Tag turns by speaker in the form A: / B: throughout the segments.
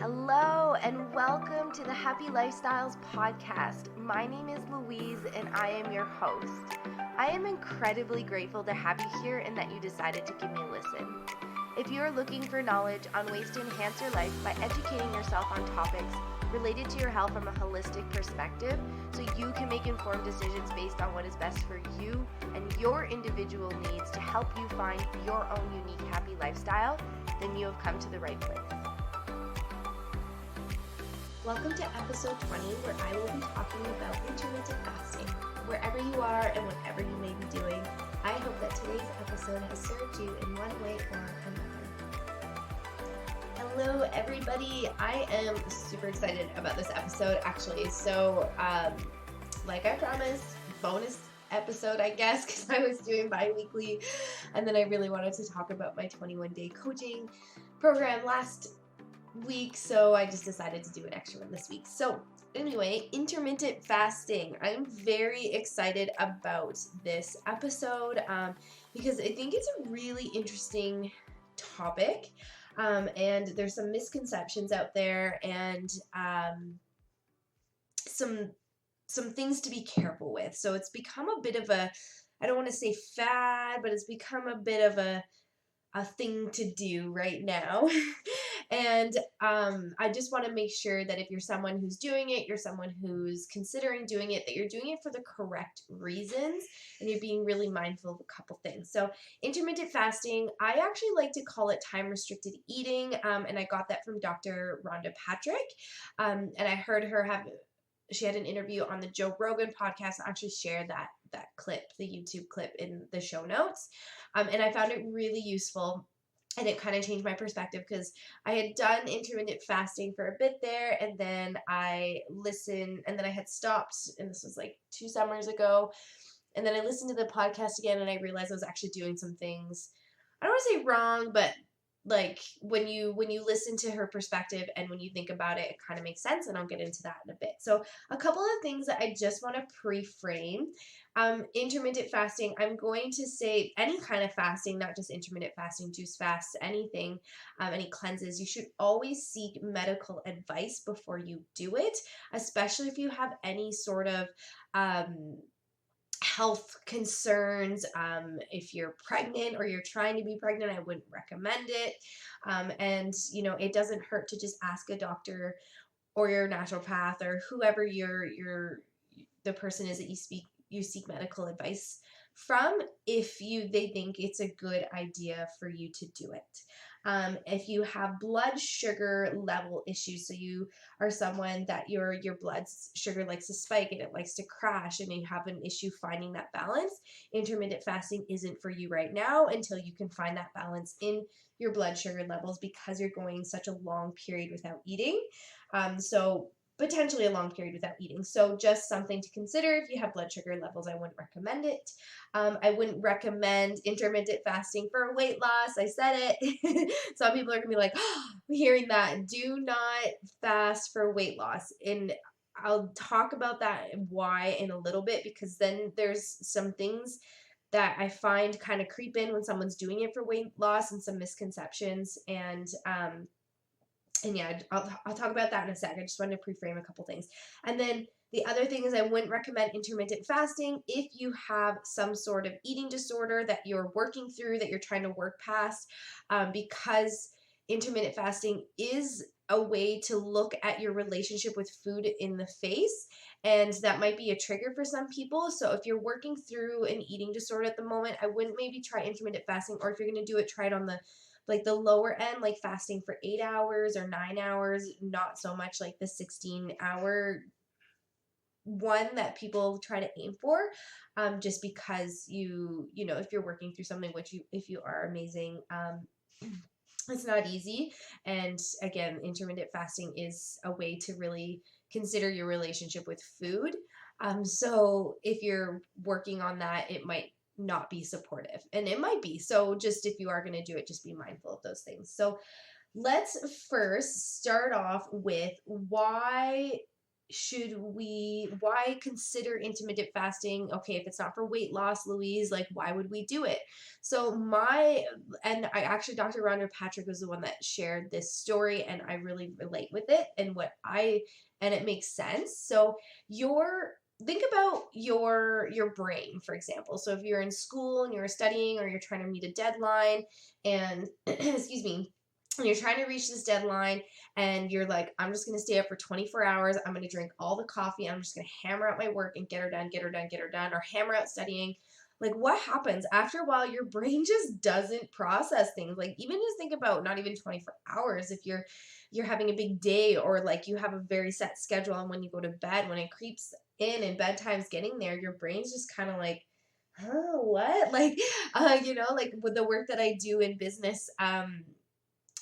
A: Hello and welcome to the Happy Lifestyles podcast. My name is Louise and I am your host. I am incredibly grateful to have you here and that you decided to give me a listen. If you are looking for knowledge on ways to enhance your life by educating yourself on topics related to your health from a holistic perspective so you can make informed decisions based on what is best for you and your individual needs to help you find your own unique happy lifestyle, then you have come to the right place. Welcome to episode 20, where I will be talking about intermittent fasting. Wherever you are and whatever you may be doing, I hope that today's episode has served you in one way or another. Hello, everybody. I am super excited about this episode, actually. So, like I promised, bonus episode, I guess, because I was doing bi-weekly, and then I really wanted to talk about my 21-day coaching program last week, so I just decided to do an extra one this week. So anyway, intermittent fasting. I'm very excited about this episode because I think it's a really interesting topic, and there's some misconceptions out there and some things to be careful with. So it's become a bit of a, I don't want to say fad, but it's become a bit of a thing to do right now. And I just want to make sure that if you're someone who's doing it, you're someone who's considering doing it, that you're doing it for the correct reasons and you're being really mindful of a couple things. So intermittent fasting, I actually like to call it time restricted eating, and I got that from Dr. Rhonda Patrick, and I heard her she had an interview on the Joe Rogan podcast. I actually shared that clip, the YouTube clip, in the show notes. And I found it really useful. And it kind of changed my perspective because I had done intermittent fasting for a bit there, and then I listened, and then I had stopped, and this was like 2 summers ago. And then I listened to the podcast again, and I realized I was actually doing some things, I don't want to say wrong, but like when you listen to her perspective and when you think about it, it kind of makes sense, and I'll get into that in a bit. So a couple of things that I just want to pre-frame. Intermittent fasting, I'm going to say any kind of fasting, not just intermittent fasting, juice fasts, anything, any cleanses, you should always seek medical advice before you do it, especially if you have any sort of health concerns. If you're pregnant or you're trying to be pregnant, I wouldn't recommend it. And it doesn't hurt to just ask a doctor or your naturopath or whoever the person is that you seek medical advice from, if they think it's a good idea for you to do it. If you have blood sugar level issues, so you are someone that your blood sugar likes to spike and it likes to crash, and you have an issue finding that balance, intermittent fasting isn't for you right now until you can find that balance in your blood sugar levels, because you're going such a long period without eating. So potentially a long period without eating. So just something to consider. If you have blood sugar levels, I wouldn't recommend it. I wouldn't recommend intermittent fasting for weight loss. I said it. Some people are going to be like, oh, hearing that. Do not fast for weight loss. And I'll talk about that and why in a little bit, because then there's some things that I find kind of creep in when someone's doing it for weight loss, and some misconceptions. And yeah, I'll talk about that in a sec. I just wanted to pre-frame a couple things. And then the other thing is, I wouldn't recommend intermittent fasting if you have some sort of eating disorder that you're working through, that you're trying to work past, because intermittent fasting is a way to look at your relationship with food in the face, and that might be a trigger for some people. So if you're working through an eating disorder at the moment, I wouldn't maybe try intermittent fasting, or if you're going to do it, try it on the lower end, like fasting for 8 hours or 9 hours, not so much like the 16-hour one that people try to aim for, just because if you're working through something, which if you are amazing, it's not easy. And again, intermittent fasting is a way to really consider your relationship with food. So if you're working on that, it might not be supportive, and it might be. So just if you are going to do it, just be mindful of those things. So let's first start off with why why consider intermittent fasting? Okay, if it's not for weight loss, Louise, like, why would we do it? So and I actually, Dr. Rhonda Patrick was the one that shared this story, and I really relate with it, and it makes sense. So think about your brain, for example. So if you're in school and you're studying, or you're trying to meet a deadline, and excuse me, and you're trying to reach this deadline, and you're like, I'm just going to stay up for 24 hours. I'm going to drink all the coffee. I'm just going to hammer out my work and get her done, get her done, get her done, or hammer out studying. Like, what happens after a while? Your brain just doesn't process things. Like, even just think about not even 24 hours. If you're having a big day, or like you have a very set schedule, and when you go to bed, when it creeps in and bedtime's getting there, your brain's just kind of like, huh, what? Like, like with the work that I do in business,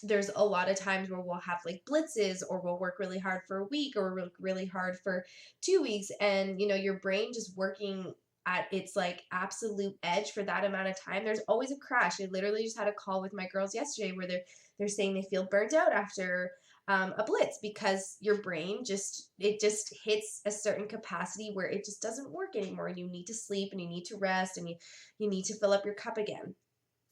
A: there's a lot of times where we'll have like blitzes, or we'll work really hard for a week, or work really hard for 2 weeks, and your brain just working at its like absolute edge for that amount of time. There's always a crash. I literally just had a call with my girls yesterday where they're saying they feel burnt out after a blitz, because your brain just hits a certain capacity where it just doesn't work anymore, and you need to sleep, and you need to rest, and you need to fill up your cup again.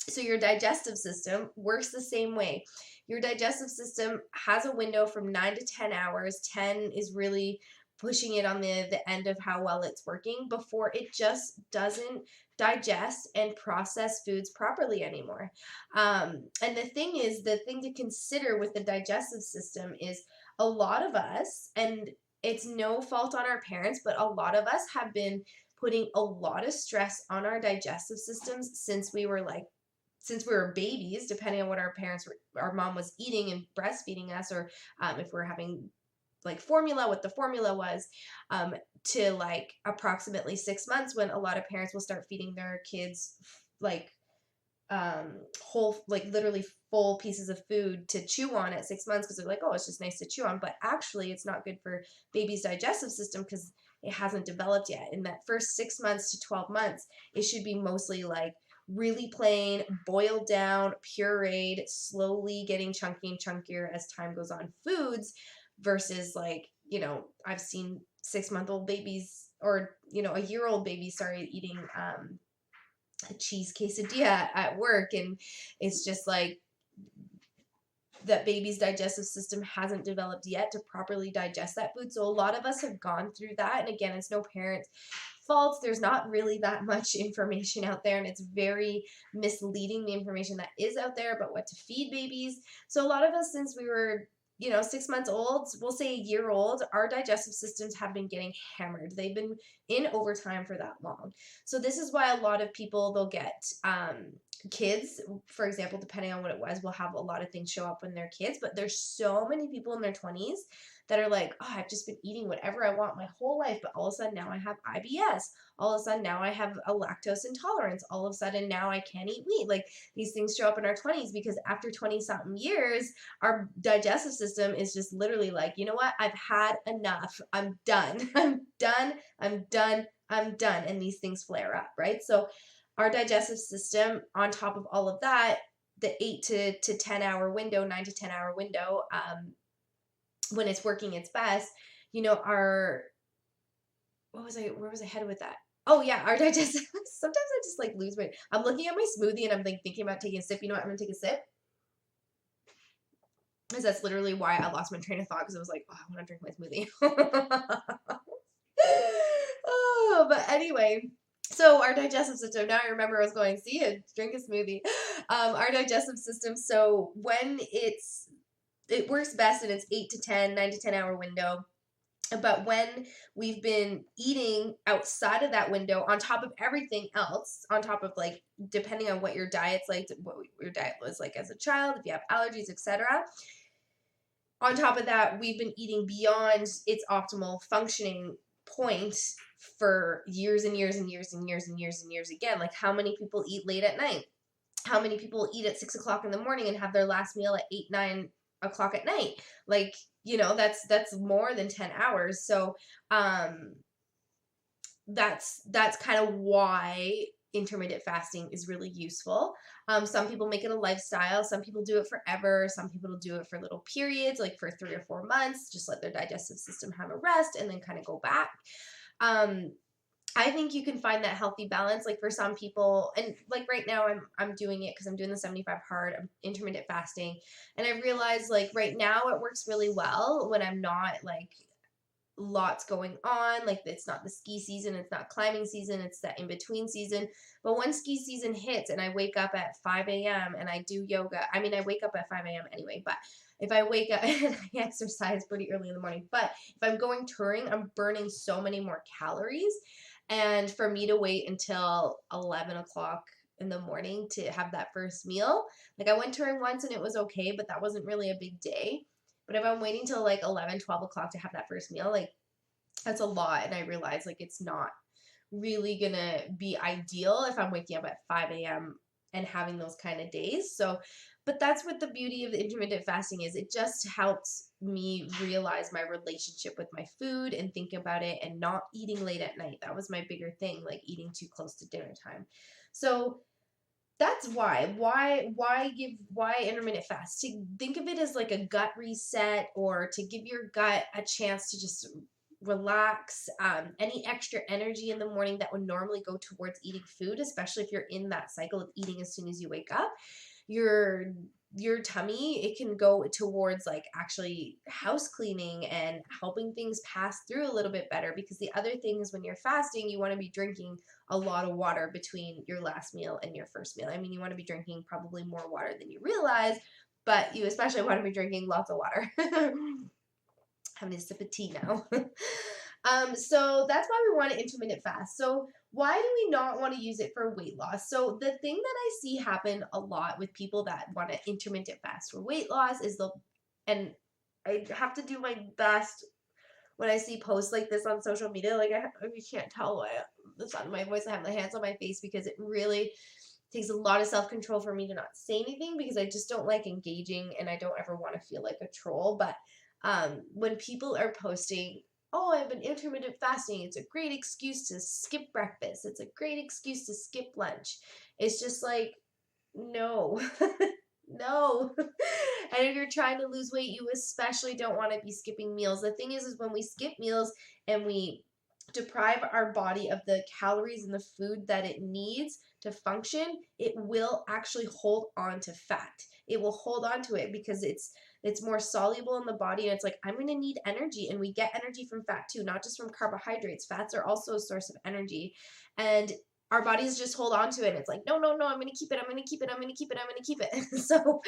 A: So your digestive system works the same way. Your digestive system has a window from 9 to 10 hours. 10 is really pushing it on the end of how well it's working, before it just doesn't digest and process foods properly anymore. And the thing to consider with the digestive system is, a lot of us, and it's no fault on our parents, but a lot of us have been putting a lot of stress on our digestive systems since we were babies, depending on what our mom was eating and breastfeeding us, or if we're having like formula, what the formula was, to like approximately 6 months, when a lot of parents will start feeding their kids like whole, like literally full pieces of food to chew on at 6 months, because they're like, oh, it's just nice to chew on. But actually, it's not good for baby's digestive system, because it hasn't developed yet. In that first 6 months to 12 months, it should be mostly like really plain, boiled down, pureed, slowly getting chunky and chunkier as time goes on foods, versus like, I've seen 6-month-old babies, or, a year-old baby, sorry, eating a cheese quesadilla at work, and it's just like, that baby's digestive system hasn't developed yet to properly digest that food. So a lot of us have gone through that. And again, it's no parent's fault. There's not really that much information out there, and it's very misleading, the information that is out there about what to feed babies. So a lot of us, since we were 6 months old, we'll say a year old, our digestive systems have been getting hammered. They've been in overtime for that long. So this is why a lot of people, they'll get kids, for example, depending on what it was, will have a lot of things show up when they're kids. But there's so many people in their 20s that are like, oh, I've just been eating whatever I want my whole life, but all of a sudden now I have IBS. All of a sudden now I have a lactose intolerance. All of a sudden now I can't eat wheat. Like, these things show up in our 20s, because after 20-something years, our digestive system is just literally like, you know what? I've had enough. I'm done. I'm done. I'm done. I'm done. And these things flare up, right? So our digestive system, on top of all of that, the 8 to 10 hour window, 9 to 10 hour window, when it's working its best, where was I headed with that? Oh yeah, our digestive, sometimes I just like lose my, I'm looking at my smoothie and I'm like thinking about taking a sip. You know what? I'm gonna take a sip. Because that's literally why I lost my train of thought, because I was like, oh, I want to drink my smoothie. Oh, but anyway, so our digestive system, now I remember I was going, see it, drink a smoothie. Our digestive system, so when it works best in its 8 to 10, 9 to 10 hour window. But when we've been eating outside of that window, on top of everything else, on top of like, depending on what your diet's like, what your diet was like as a child, if you have allergies, etc. On top of that, we've been eating beyond its optimal functioning point for years and years and years and years and years and years again. Like, how many people eat late at night? How many people eat at 6 o'clock in the morning and have their last meal at 8, 9 o'clock at night? Like, that's more than 10 hours. So, that's kind of why intermittent fasting is really useful. Some people make it a lifestyle. Some people do it forever. Some people do it for little periods, like for 3 or 4 months, just let their digestive system have a rest and then kind of go back. Um, I think you can find that healthy balance. Like for some people, and like right now I'm doing it because I'm doing the 75 hard. I'm intermittent fasting, and I realized like right now it works really well when I'm not like lots going on. Like it's not the ski season, it's not climbing season, it's that in between season. But when ski season hits and I wake up at 5 a.m. and I do yoga, I mean, I wake up at 5 a.m. anyway, but if I wake up and I exercise pretty early in the morning, but if I'm going touring, I'm burning so many more calories. And for me to wait until 11 o'clock in the morning to have that first meal, like I went touring once and it was okay, but that wasn't really a big day. But if I'm waiting till like 11, 12 o'clock to have that first meal, like that's a lot. And I realize like it's not really gonna be ideal if I'm waking up at 5 a.m. and having those kind of days. So, but that's what the beauty of the intermittent fasting is. It just helps me realize my relationship with my food and think about it and not eating late at night. That was my bigger thing, like eating too close to dinner time. So that's why intermittent fast, to think of it as like a gut reset or to give your gut a chance to just relax. Any extra energy in the morning that would normally go towards eating food, especially if you're in that cycle of eating as soon as you wake up, your tummy, it can go towards like actually house cleaning and helping things pass through a little bit better. Because the other thing is when you're fasting, you want to be drinking a lot of water between your last meal and your first meal. I mean, you want to be drinking probably more water than you realize, but you especially want to be drinking lots of water. Having a sip of tea now. So that's why we want to intermittent fast. So why do we not want to use it for weight loss? So the thing that I see happen a lot with people that want to intermittent fast for weight loss is and I have to do my best when I see posts like this on social media. Like you can't tell why the sound of my voice, I have my hands on my face because it really takes a lot of self-control for me to not say anything because I just don't like engaging and I don't ever want to feel like a troll. But when people are posting, oh, I've been intermittent fasting, it's a great excuse to skip breakfast, it's a great excuse to skip lunch. It's just like, no, no. And if you're trying to lose weight, you especially don't want to be skipping meals. The thing is when we skip meals and we deprive our body of the calories and the food that it needs to function, it will actually hold on to fat. It will hold on to it because it's more soluble in the body, and it's like, I'm going to need energy, and we get energy from fat too, not just from carbohydrates. Fats are also a source of energy, and our bodies just hold on to it. And it's like, no, no, no, I'm going to keep it. I'm going to keep it. I'm going to keep it. I'm going to keep it. So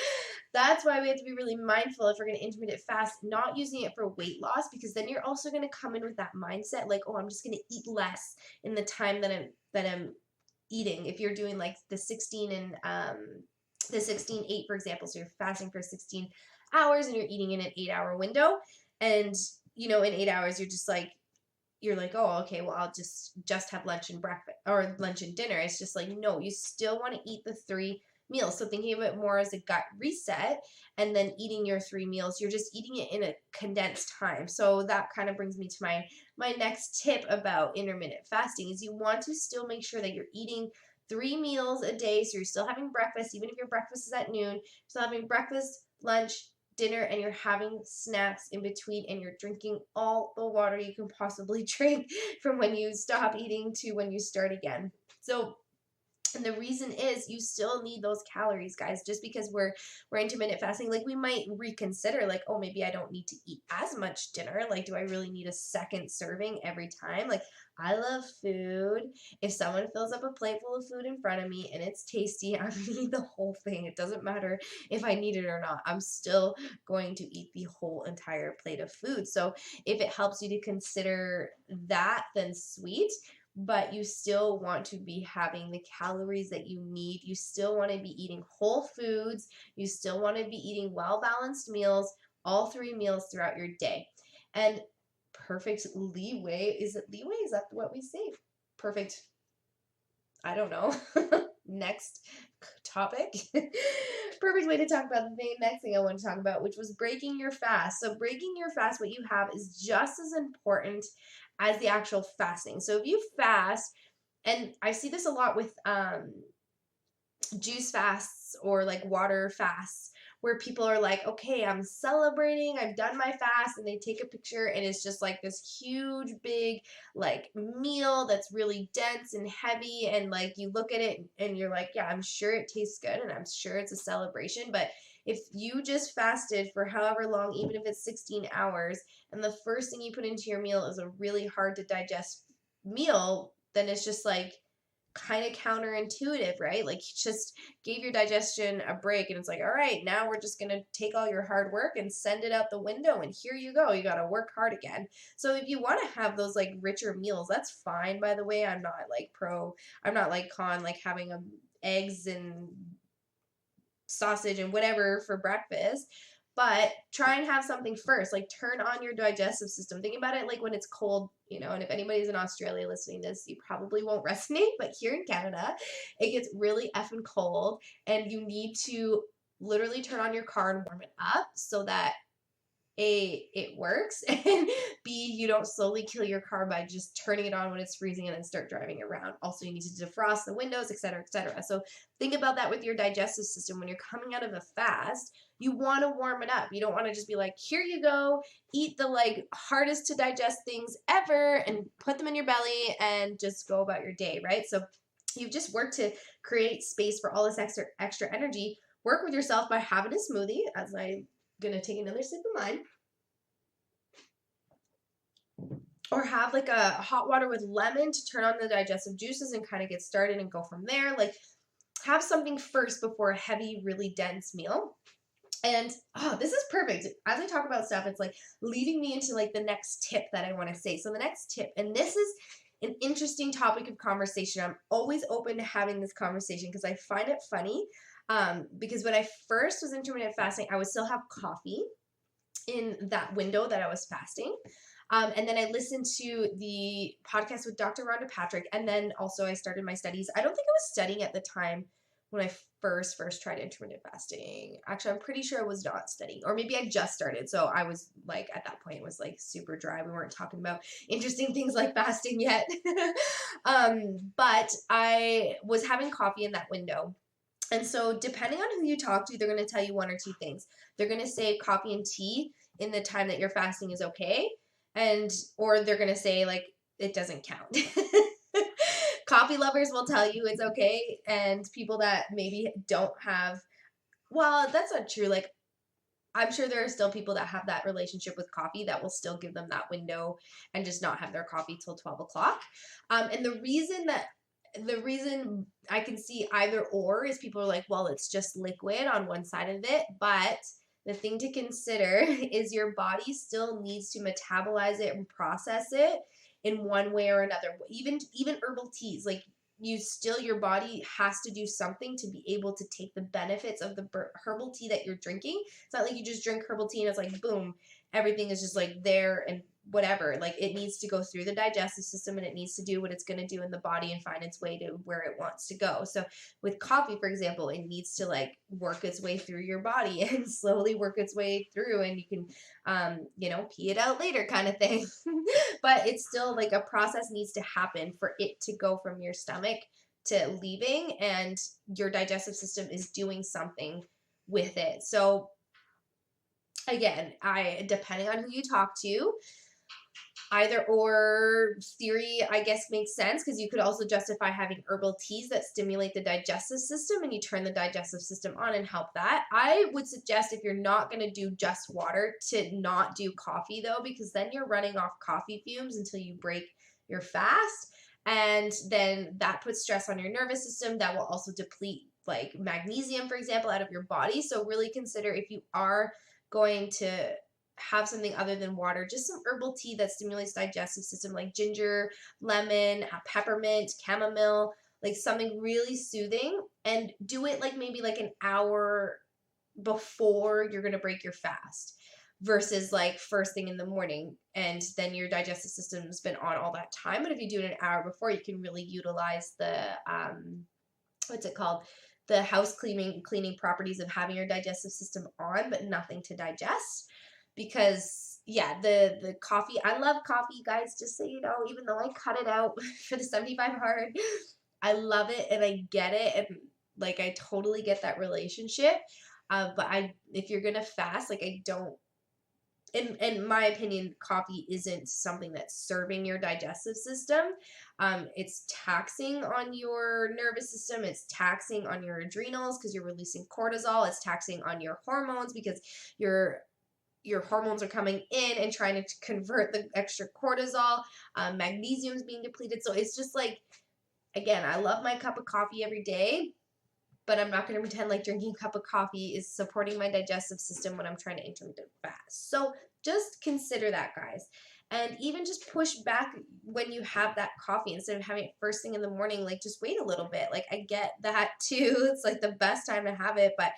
A: that's why we have to be really mindful if we're going to intermittent fast, not using it for weight loss, because then you're also going to come in with that mindset like, oh, I'm just going to eat less in the time that I'm eating. If you're doing like the 16 and the 16-8, for example, so you're fasting for 16 hours and you're eating in an 8-hour window, and in 8 hours you're like, oh, okay, well, I'll just have lunch and breakfast or lunch and dinner. It's just like, no, you still want to eat the 3 meals. So thinking of it more as a gut reset and then eating your 3 meals, you're just eating it in a condensed time. So that kind of brings me to my next tip about intermittent fasting is you want to still make sure that you're eating 3 meals a day. So you're still having breakfast, even if your breakfast is at noon, you're still having breakfast, lunch, dinner, and you're having snacks in between, and you're drinking all the water you can possibly drink from when you stop eating to when you start again. So, and the reason is you still need those calories, guys. Just because we're intermittent fasting, like we might reconsider, like, oh, maybe I don't need to eat as much dinner. Like, do I really need a second serving every time? Like, I love food. If someone fills up a plate full of food in front of me and it's tasty, I'm gonna eat the whole thing. It doesn't matter if I need it or not. I'm still going to eat the whole entire plate of food. So if it helps you to consider that, then sweet. But you still want to be having the calories that you need. You still want to be eating whole foods. You still want to be eating well-balanced meals, all 3 meals throughout your day. And perfect leeway, is it leeway? Is that what we say? Perfect, I don't know. Next topic. Perfect way to talk about the next thing I want to talk about, which was breaking your fast. So breaking your fast, what you have is just as important as the actual fasting. So if you fast, And I see this a lot with juice fasts or like water fasts where people are like, okay, I'm celebrating, I've done my fast, and they take a picture and it's just like this huge, big, like meal that's really dense and heavy. And like you look at it and you're like, yeah, I'm sure it tastes good and I'm sure it's a celebration. But if you just fasted for however long, even if it's 16 hours, and the first thing you put into your meal is a really hard to digest meal, then it's just like, kind of counterintuitive, right? Like you just gave your digestion a break and it's like, all right, now we're just going to take all your hard work and send it out the window and here you go. You got to work hard again. So if you want to have those like richer meals, that's fine, by the way. I'm not like con like having eggs and sausage and whatever for breakfast. But try and have something first. Like turn on your digestive system. Think about it like when it's cold, and if anybody's in Australia listening to this, you probably won't resonate, but here in Canada, it gets really effing cold and you need to literally turn on your car and warm it up so that A, it works, and B, you don't slowly kill your car by just turning it on when it's freezing and then start driving around. Also, you need to defrost the windows, etc., etc. So think about that with your digestive system. When you're coming out of a fast, you want to warm it up. You don't want to just be like, here you go, eat the like hardest to digest things ever and put them in your belly and just go about your day, right? So you've just worked to create space for all this extra energy. Work with yourself by having a smoothie, as I'm gonna take another sip of mine, or have like a hot water with lemon to turn on the digestive juices and kind of get started and go from there. Like have something first before a heavy, really dense meal. And this is perfect. As I talk about stuff, it's like leading me into like the next tip that I want to say. So the next tip, and this is an interesting topic of conversation. I'm always open to having this conversation because I find it funny. Because when I first was intermittent fasting, I would still have coffee in that window that I was fasting. And then I listened to the podcast with Dr. Rhonda Patrick. And then also I started my studies. I don't think I was studying at the time when I first tried intermittent fasting. Actually, I'm pretty sure I was not studying, or maybe I just started. So I was like, at that point, it was like super dry. We weren't talking about interesting things like fasting yet. But I was having coffee in that window. And so depending on who you talk to, they're going to tell you one or two things. They're going to say coffee and tea in the time that you're fasting is okay. Or they're going to say like, it doesn't count. Coffee lovers will tell you it's okay. And people that maybe don't have, well, that's not true. Like, I'm sure there are still people that have that relationship with coffee that will still give them that window and just not have their coffee till 12 o'clock. And the reason I can see either or is people are like, well, it's just liquid on one side of it. But the thing to consider is your body still needs to metabolize it and process it in one way or another. Even herbal teas, like your body has to do something to be able to take the benefits of the herbal tea that you're drinking. It's not like you just drink herbal tea and it's like, boom, everything is just like there and whatever. Like it needs to go through the digestive system and it needs to do what it's going to do in the body and find its way to where it wants to go. So with coffee, for example, it needs to like work its way through your body and slowly work its way through, and you can pee it out later kind of thing. But it's still like a process needs to happen for it to go from your stomach to leaving, and your digestive system is doing something with it. So again, depending on who you talk to, either or theory, I guess, makes sense, because you could also justify having herbal teas that stimulate the digestive system and you turn the digestive system on and help that. I would suggest, if you're not going to do just water, to not do coffee though, because then you're running off coffee fumes until you break your fast. And then that puts stress on your nervous system. That will also deplete like magnesium, for example, out of your body. So really consider, if you are going to have something other than water, just some herbal tea that stimulates digestive system, like ginger, lemon, peppermint, chamomile, like something really soothing, and do it like maybe like an hour before you're going to break your fast versus like first thing in the morning, and then your digestive system's been on all that time. But if you do it an hour before, you can really utilize the what's it called, the house cleaning properties of having your digestive system on but nothing to digest. Because yeah, the coffee. I love coffee, guys, just so you know, even though I cut it out for the 75 hard. I love it and I get it, and like I totally get that relationship. But if you're gonna fast, like I don't, in my opinion, coffee isn't something that's serving your digestive system. It's taxing on your nervous system. It's taxing on your adrenals because you're releasing cortisol. It's taxing on your hormones because your hormones are coming in and trying to convert the extra cortisol. Magnesium's being depleted. So it's just like, again, I love my cup of coffee every day, but I'm not going to pretend like drinking a cup of coffee is supporting my digestive system when I'm trying to intermittent fast. So just consider that, guys. And even just push back when you have that coffee instead of having it first thing in the morning. Like, just wait a little bit. Like, I get that too. It's like the best time to have it. But,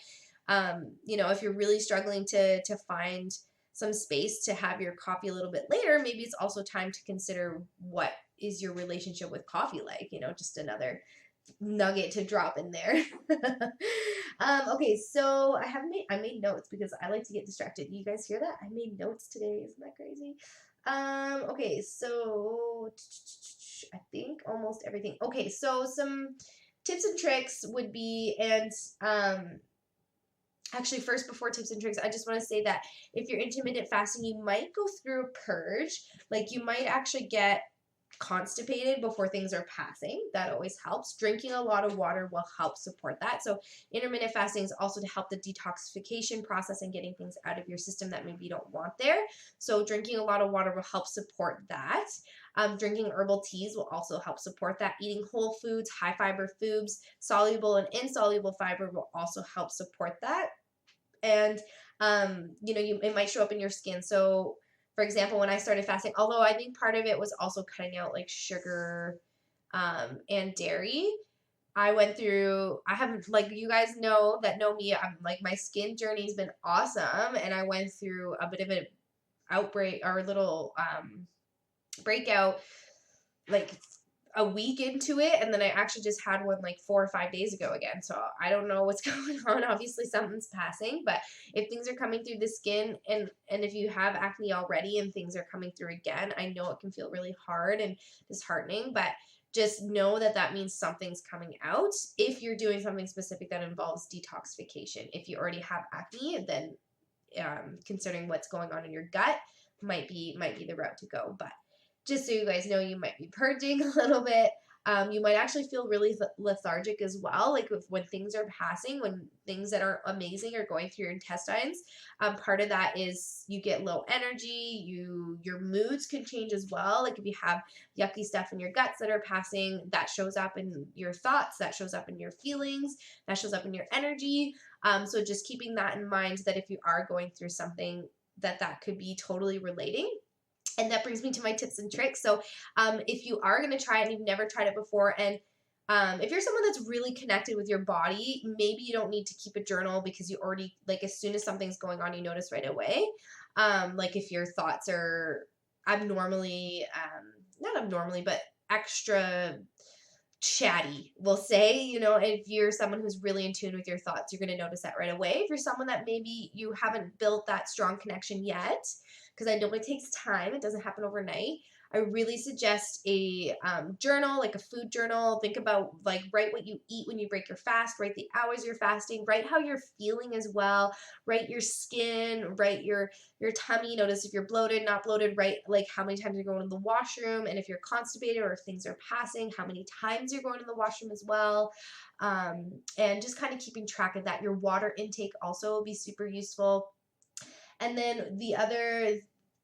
A: if you're really struggling to find some space to have your coffee a little bit later, maybe it's also time to consider what is your relationship with coffee like, just another nugget to drop in there. Okay, so I made notes because I like to get distracted. You guys hear that? I made notes today. Isn't that crazy? Okay, so I think almost everything. Okay, so some tips and tricks would be, and actually, first, before tips and tricks, I just want to say that if you're intermittent fasting, you might go through a purge. Like, you might actually get constipated before things are passing. That always helps. Drinking a lot of water will help support that. So intermittent fasting is also to help the detoxification process and getting things out of your system that maybe you don't want there. So drinking a lot of water will help support that. Drinking herbal teas will also help support that. Eating whole foods, high fiber foods, soluble and insoluble fiber will also help support that. And it might show up in your skin. So for example, when I started fasting, although I think part of it was also cutting out like sugar and dairy, I haven't, like, you guys know me, I'm like, my skin journey's been awesome, and I went through a bit of an outbreak or a little breakout like a week into it, and then I actually just had one like 4 or 5 days ago again. So I don't know what's going on. Obviously something's passing, but if things are coming through the skin, and if you have acne already and things are coming through again, I know it can feel really hard and disheartening, but just know that that means something's coming out. If you're doing something specific that involves detoxification, if you already have acne, then considering what's going on in your gut might be the route to go. But just so you guys know, you might be purging a little bit. You might actually feel really lethargic as well. Like when things are passing, when things that are amazing are going through your intestines. Part of that is you get low energy. Your moods can change as well. Like if you have yucky stuff in your guts that are passing, that shows up in your thoughts. That shows up in your feelings. That shows up in your energy. So just keeping that in mind, that if you are going through something, that could be totally relating. And that brings me to my tips and tricks. So if you are going to try it and you've never tried it before, and if you're someone that's really connected with your body, maybe you don't need to keep a journal because you already, like, as soon as something's going on, you notice right away. Like if your thoughts are abnormally, not abnormally, but extra chatty, we'll say, if you're someone who's really in tune with your thoughts, you're going to notice that right away. If you're someone that maybe you haven't built that strong connection yet, because I know it takes time, it doesn't happen overnight, I really suggest a journal, like a food journal. Think about, like, write what you eat when you break your fast, write the hours you're fasting, write how you're feeling as well, write your skin, write your tummy, notice if you're bloated, not bloated, write like how many times you're going to the washroom, and if you're constipated or if things are passing, how many times you're going to the washroom as well. And just kind of keeping track of that. Your water intake also will be super useful. And then the other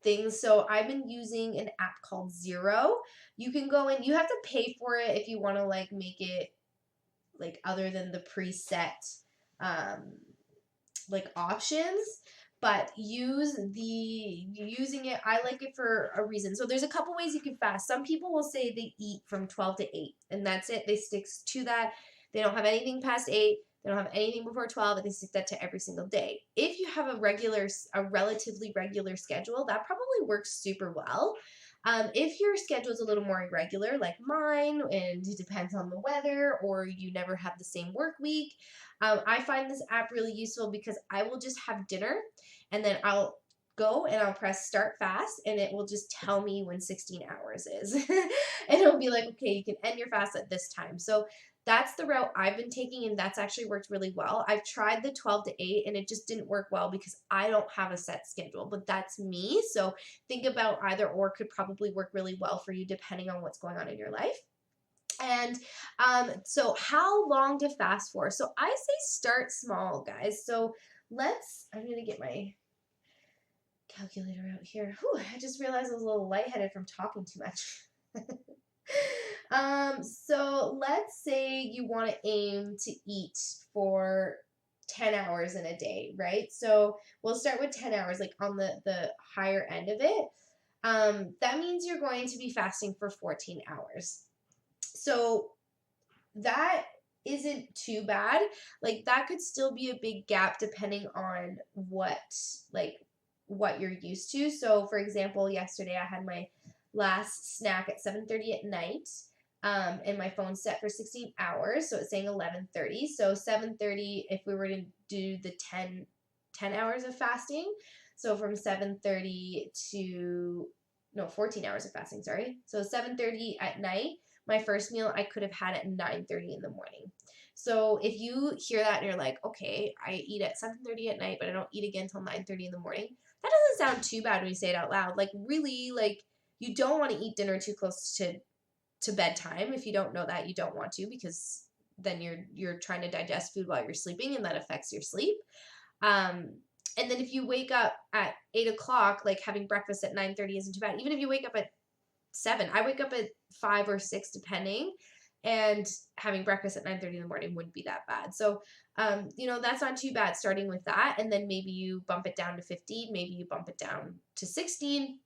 A: things, so I've been using an app called Zero. You can go in, you have to pay for it if you want to like make it like other than the preset like options, but using it, I like it for a reason. So there's a couple ways you can fast. Some people will say they eat from 12 to 8 and that's it. They stick to that. They don't have anything past 8. They don't have anything before 12, and they stick that to every single day. If you have a relatively regular schedule, that probably works super well. If your schedule is a little more irregular, like mine, and it depends on the weather, or you never have the same work week, I find this app really useful because I will just have dinner, and then I'll go and I'll press start fast and it will just tell me when 16 hours is. And it'll be like, okay, you can end your fast at this time. So that's the route I've been taking, and that's actually worked really well. I've tried the 12 to 8 and it just didn't work well because I don't have a set schedule, but that's me. So think about either or could probably work really well for you depending on what's going on in your life. And so how long to fast for? So I say start small, guys. So I'm going to get my calculator out here. Whew, I just realized I was a little lightheaded from talking too much. So let's say you want to aim to eat for 10 hours in a day, right? So we'll start with 10 hours, like on the higher end of it. That means you're going to be fasting for 14 hours. So that isn't too bad. Like that could still be a big gap depending on what you're used to. So for example, yesterday I had my last snack at 7:30 at night. And my phone's set for 16 hours, so it's saying 11:30. So 7:30, if we were to do the 10 hours of fasting, so from 7:30 to, no, 14 hours of fasting, sorry. So 7:30 at night, my first meal I could have had at 9:30 in the morning. So if you hear that and you're like, okay, I eat at 7:30 at night, but I don't eat again until 9:30 in the morning, that doesn't sound too bad when you say it out loud. Like really, like you don't want to eat dinner too close to bedtime. If you don't know that, you don't want to, because then you're trying to digest food while you're sleeping, and that affects your sleep. And then if you wake up at 8 o'clock, like having breakfast at 9:30 isn't too bad. Even if you wake up at 7, I wake up at 5 or 6 depending, and having breakfast at 9:30 in the morning wouldn't be that bad. So, that's not too bad starting with that, and then maybe you bump it down to 15, maybe you bump it down to 16.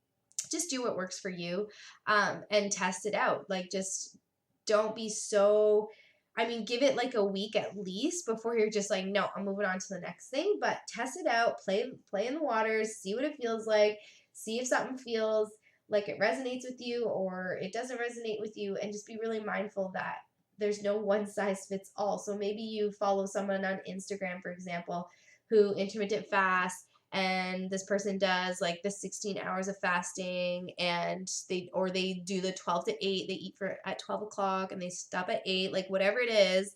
A: Just do what works for you, and test it out. Like, just don't be so, give it like a week at least before you're just like, no, I'm moving on to the next thing. But test it out, play in the waters, see what it feels like, see if something feels like it resonates with you or it doesn't resonate with you, and just be really mindful that there's no one size fits all. So maybe you follow someone on Instagram, for example, who intermittent fasts, and this person does like the 16 hours of fasting, and they do the 12 to 8, they eat at 12 o'clock and they stop at 8, like whatever it is,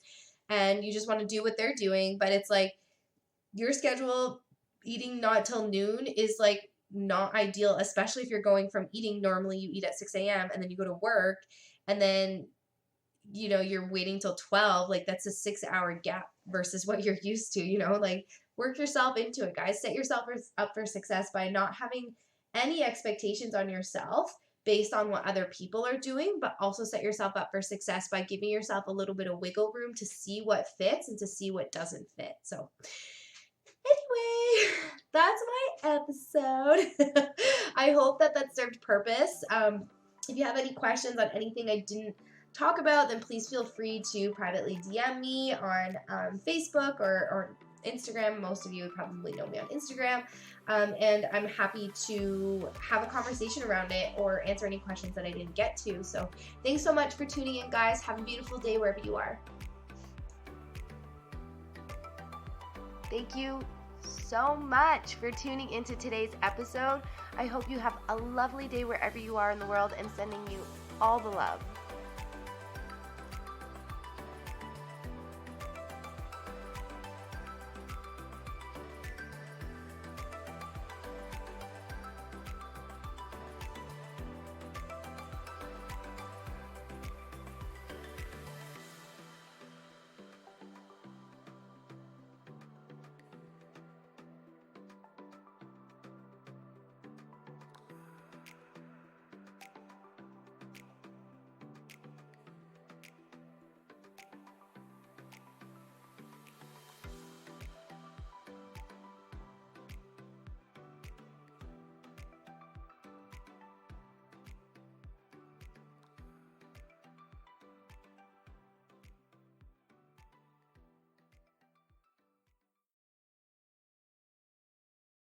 A: and you just want to do what they're doing. But it's like your schedule, eating not till noon is like not ideal, especially if you're going from eating normally, you eat at 6 a.m. and then you go to work, and then you're waiting till 12, like that's a 6-hour gap versus what you're used to, like work yourself into it, guys. Set yourself up for success by not having any expectations on yourself based on what other people are doing, but also set yourself up for success by giving yourself a little bit of wiggle room to see what fits and to see what doesn't fit. So anyway, that's my episode. I hope that served purpose. If you have any questions on anything I didn't talk about, then please feel free to privately DM me on Facebook or Instagram. Most of you would probably know me on Instagram. And I'm happy to have a conversation around it or answer any questions that I didn't get to. So thanks so much for tuning in, guys. Have a beautiful day wherever you are. Thank you so much for tuning into today's episode. I hope you have a lovely day wherever you are in the world, and sending you all the love.